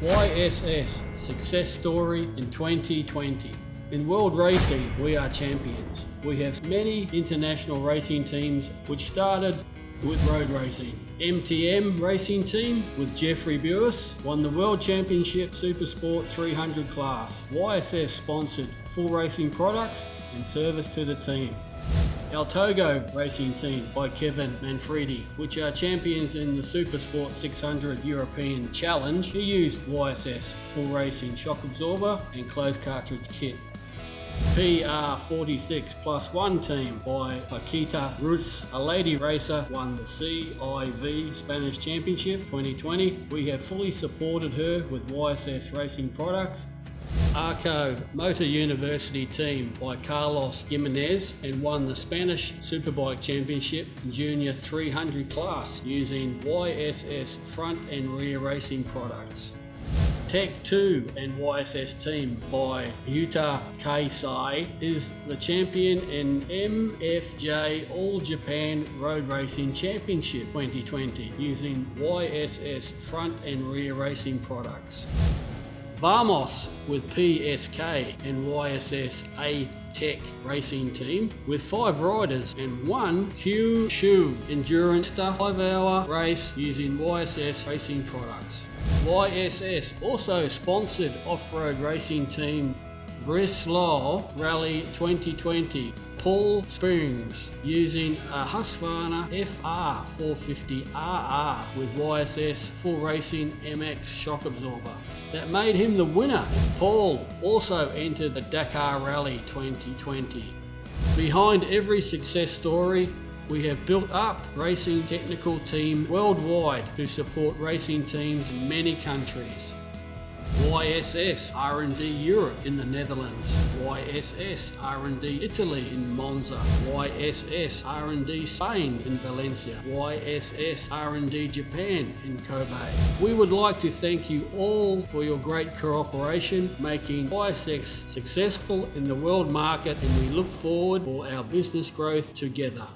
YSS Success Story in 2020. In world racing, we are champions. We have many international racing teams which started with road racing. MTM Racing Team with Jeffrey Buis won the World Championship Supersport 300 class. YSS sponsored full racing products and service to the team. El Togo Racing Team by Kevin Manfredi, which are champions in the Supersport 600 European Challenge. He used YSS full racing shock absorber and closed cartridge kit. PR46+1 team by Paquita Ruz, a lady racer, won the CIV Spanish Championship 2020. We have fully supported her with YSS racing products. Arco Motor University team by Carlos Jimenez and won the Spanish Superbike Championship Junior 300 class using YSS front and rear racing products. Tech 2 and YSS team by Yuta Kaisai is the champion in MFJ All Japan Road Racing Championship 2020 using YSS front and rear racing products. Vamos with PSK and YSS A-Tech racing team with 5 riders and 1 Kyushu Endurance 5-hour race using YSS racing products. YSS also sponsored off-road racing team Breslau Rally 2020 Paul Springs using a Husqvarna FR450RR with YSS full racing MX shock absorber. That made him the winner. Paul also entered the Dakar Rally 2020. Behind every success story, we have built up racing technical team worldwide to support racing teams in many countries. YSS R&D Europe in the Netherlands, YSS R&D Italy in Monza, YSS R&D Spain in Valencia, YSS R&D Japan in Kobe. We would like to thank you all for your great cooperation, making YSS successful in the world market, and we look forward for our business growth together.